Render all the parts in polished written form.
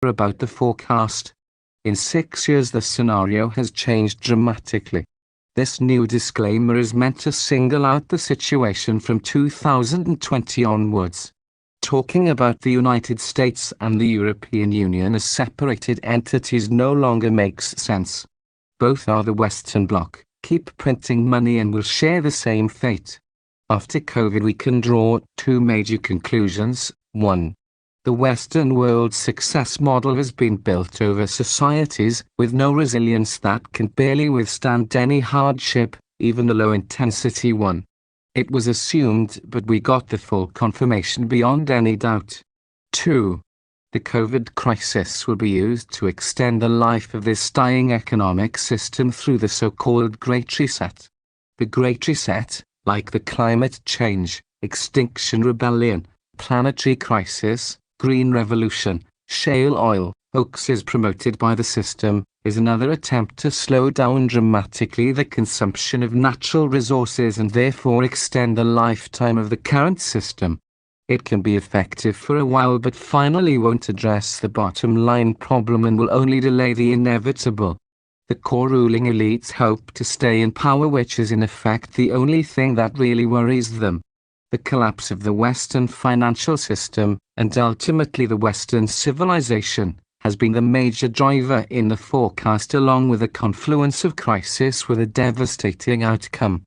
about the forecast. In 6 years the scenario has changed dramatically. This new disclaimer is meant to single out the situation from 2020 onwards. Talking about the United States and the European Union as separated entities no longer makes sense. Both are the Western Bloc, keep printing money and will share the same fate. After COVID we can draw two major conclusions. 1. The Western world's success model has been built over societies with no resilience that can barely withstand any hardship, even a low-intensity one. It was assumed, but we got the full confirmation beyond any doubt. 2. The COVID crisis will be used to extend the life of this dying economic system through the so-called Great Reset. The Great Reset, like the climate change, Extinction Rebellion, planetary crisis, Green Revolution, shale oil, hoaxes promoted by the system, is another attempt to slow down dramatically the consumption of natural resources and therefore extend the lifetime of the current system. It can be effective for a while but finally won't address the bottom line problem and will only delay the inevitable. The core ruling elites hope to stay in power, which is in effect the only thing that really worries them. The collapse of the Western financial system, and ultimately the Western civilization, has been the major driver in the forecast, along with a confluence of crisis with a devastating outcome.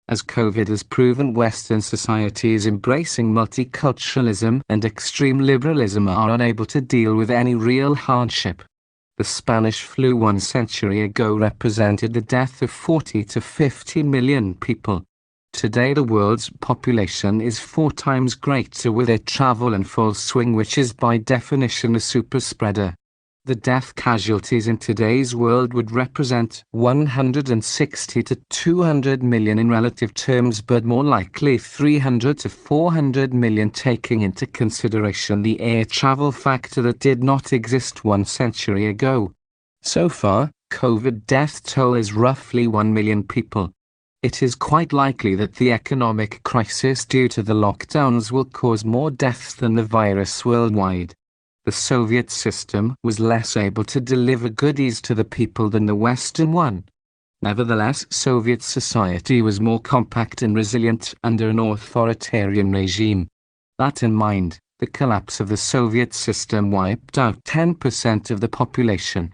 As COVID has proven, Western societies embracing multiculturalism and extreme liberalism are unable to deal with any real hardship. The Spanish flu 1 century ago represented the death of 40 to 50 million people. Today the world's population is 4 times greater with air travel in full swing, which is by definition a super spreader. The death casualties in today's world would represent 160 to 200 million in relative terms, but more likely 300 to 400 million taking into consideration the air travel factor that did not exist 1 century ago. So far, COVID death toll is roughly 1 million people. It is quite likely that the economic crisis due to the lockdowns will cause more deaths than the virus worldwide. The Soviet system was less able to deliver goodies to the people than the Western one. Nevertheless, Soviet society was more compact and resilient under an authoritarian regime. That in mind, the collapse of the Soviet system wiped out 10% of the population.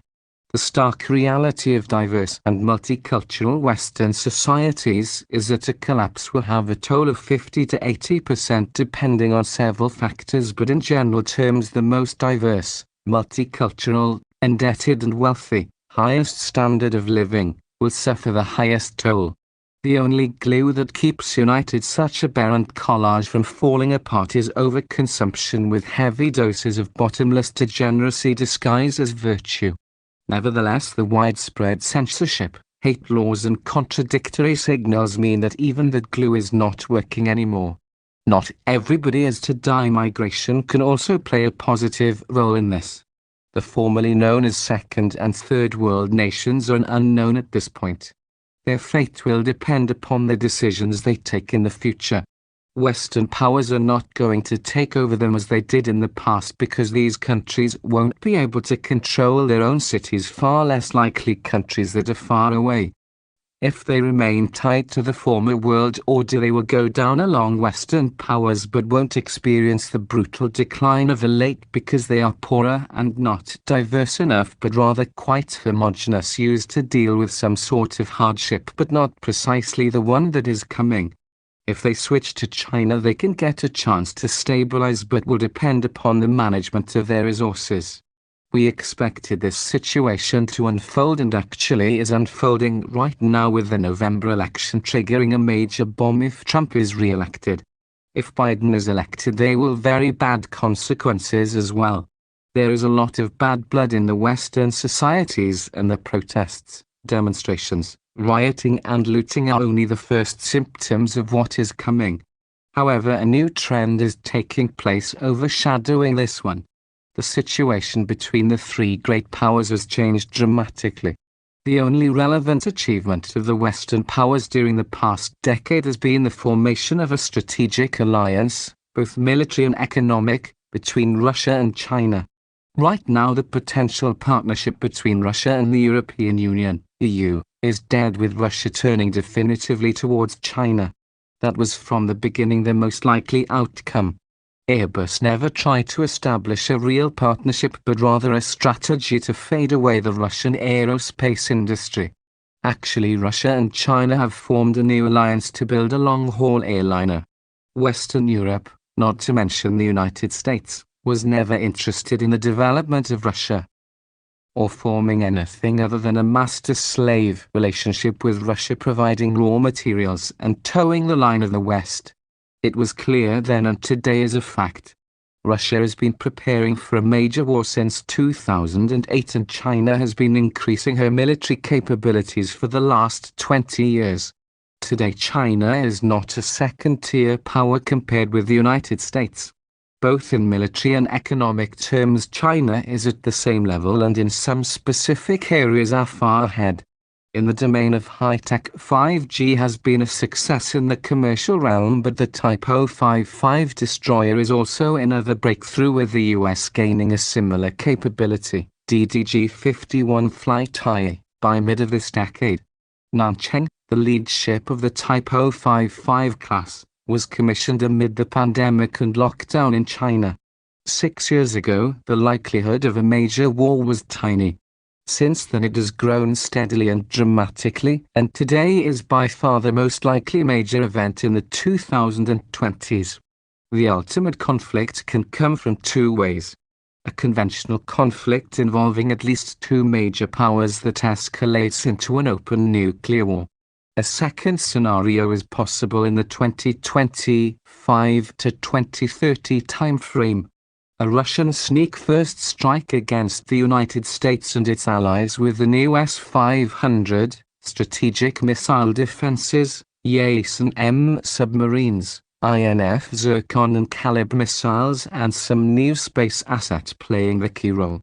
The stark reality of diverse and multicultural Western societies is that a collapse will have a toll of 50 to 80% depending on several factors, but in general terms the most diverse, multicultural, indebted and wealthy, highest standard of living, will suffer the highest toll. The only glue that keeps united such aberrant collage from falling apart is overconsumption with heavy doses of bottomless degeneracy disguised as virtue. Nevertheless, the widespread censorship, hate laws and contradictory signals mean that even the glue is not working anymore. Not everybody is to die. Migration can also play a positive role in this. The formerly known as second and third world nations are unknown at this point. Their fate will depend upon the decisions they take in the future. Western powers are not going to take over them as they did in the past because these countries won't be able to control their own cities, far less likely countries that are far away. If they remain tied to the former world order, they will go down along Western powers but won't experience the brutal decline of the late because they are poorer and not diverse enough, but rather quite homogeneous, used to deal with some sort of hardship but not precisely the one that is coming. If they switch to China, they can get a chance to stabilize but will depend upon the management of their resources. We expected this situation to unfold and actually is unfolding right now, with the November election triggering a major bomb if Trump is re-elected. If Biden is elected, there will be very bad consequences as well. There is a lot of bad blood in the Western societies, and the protests, demonstrations, rioting and looting are only the first symptoms of what is coming. However, a new trend is taking place overshadowing this one. The situation between the three great powers has changed dramatically. The only relevant achievement of the Western powers during the past decade has been the formation of a strategic alliance, both military and economic, between Russia and China. Right now the potential partnership between Russia and the European Union, EU, is dead, with Russia turning definitively towards China. That was from the beginning the most likely outcome. Airbus never tried to establish a real partnership, but rather a strategy to fade away the Russian aerospace industry. Actually, Russia and China have formed a new alliance to build a long-haul airliner. Western Europe, not to mention the United States, was never interested in the development of Russia, or forming anything other than a master-slave relationship with Russia, providing raw materials and towing the line of the West. It was clear then, and today is a fact. Russia has been preparing for a major war since 2008, and China has been increasing her military capabilities for the last 20 years. Today China is not a second-tier power compared with the United States. Both in military and economic terms, China is at the same level, and in some specific areas are far ahead. In the domain of high-tech, 5G has been a success in the commercial realm, but the Type 055 destroyer is also another breakthrough, with the US gaining a similar capability, DDG-51 flight high, by mid of this decade. Nancheng, the lead ship of the Type 055 class, was commissioned amid the pandemic and lockdown in China. 6 years ago, the likelihood of a major war was tiny. Since then it has grown steadily and dramatically, and today is by far the most likely major event in the 2020s. The ultimate conflict can come from two ways. A conventional conflict involving at least two major powers that escalates into an open nuclear war. A second scenario is possible in the 2025 to 2030 timeframe. A Russian sneak first strike against the United States and its allies with the new S-500 strategic missile defenses, Yasen-M submarines, INF Zircon and Kalib missiles, and some new space assets playing the key role.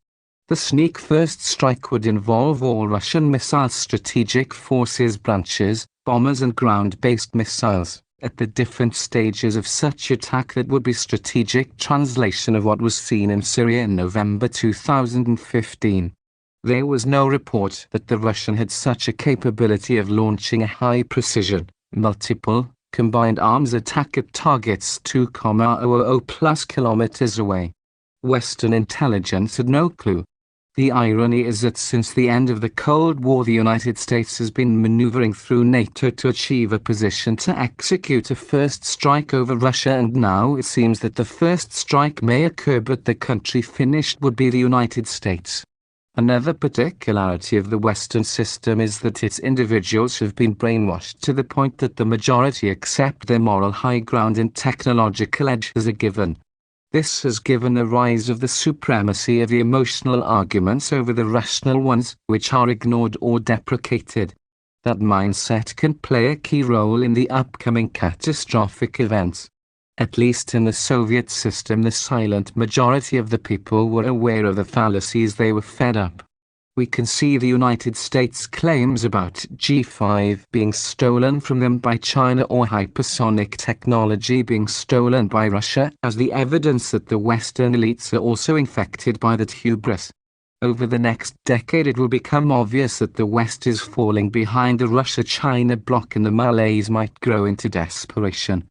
The sneak first strike would involve all Russian missile strategic forces branches, bombers and ground-based missiles, at the different stages of such attack. That would be strategic translation of what was seen in Syria in November 2015. There was no report that the Russian had such a capability of launching a high-precision, multiple, combined arms attack at targets 2,000 plus kilometers away. Western intelligence had no clue. The irony is that since the end of the Cold War, the United States has been maneuvering through NATO to achieve a position to execute a first strike over Russia, and now it seems that the first strike may occur, but the country finished would be the United States. Another particularity of the Western system is that its individuals have been brainwashed to the point that the majority accept their moral high ground and technological edge as a given. This has given a rise of the supremacy of the emotional arguments over the rational ones, which are ignored or deprecated. That mindset can play a key role in the upcoming catastrophic events. At least in the Soviet system, the silent majority of the people were aware of the fallacies they were fed up. We can see the United States' claims about G5 being stolen from them by China or hypersonic technology being stolen by Russia as the evidence that the Western elites are also infected by that hubris. Over the next decade it will become obvious that the West is falling behind the Russia-China bloc, and the malaise might grow into desperation.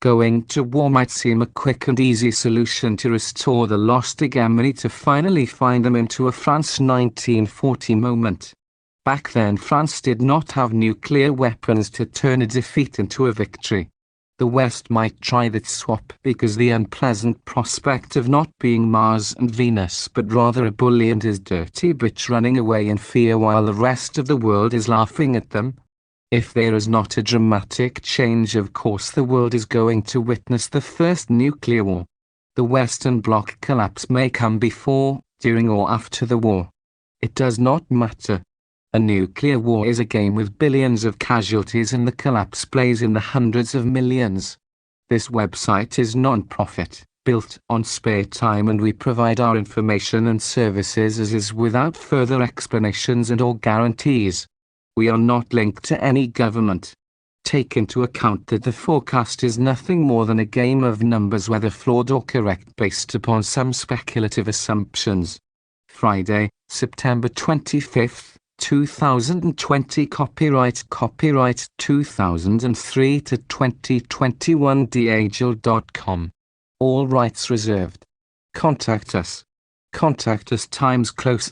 Going to war might seem a quick and easy solution to restore the lost hegemony, to finally find them into a France 1940 moment. Back then France did not have nuclear weapons to turn a defeat into a victory. The West might try that swap, because the unpleasant prospect of not being Mars and Venus but rather a bully and his dirty bitch running away in fear while the rest of the world is laughing at them. If there is not a dramatic change, of course the world is going to witness the first nuclear war. The Western Bloc collapse may come before, during or after the war. It does not matter. A nuclear war is a game with billions of casualties, and the collapse plays in the hundreds of millions. This website is non-profit, built on spare time, and we provide our information and services as is, without further explanations and or guarantees. We are not linked to any government. Take into account that the forecast is nothing more than a game of numbers, whether flawed or correct, based upon some speculative assumptions. Friday, September 25, 2020. Copyright 2003 to 2021 DAGL.com. All rights reserved. Contact us. Contact us. Times close.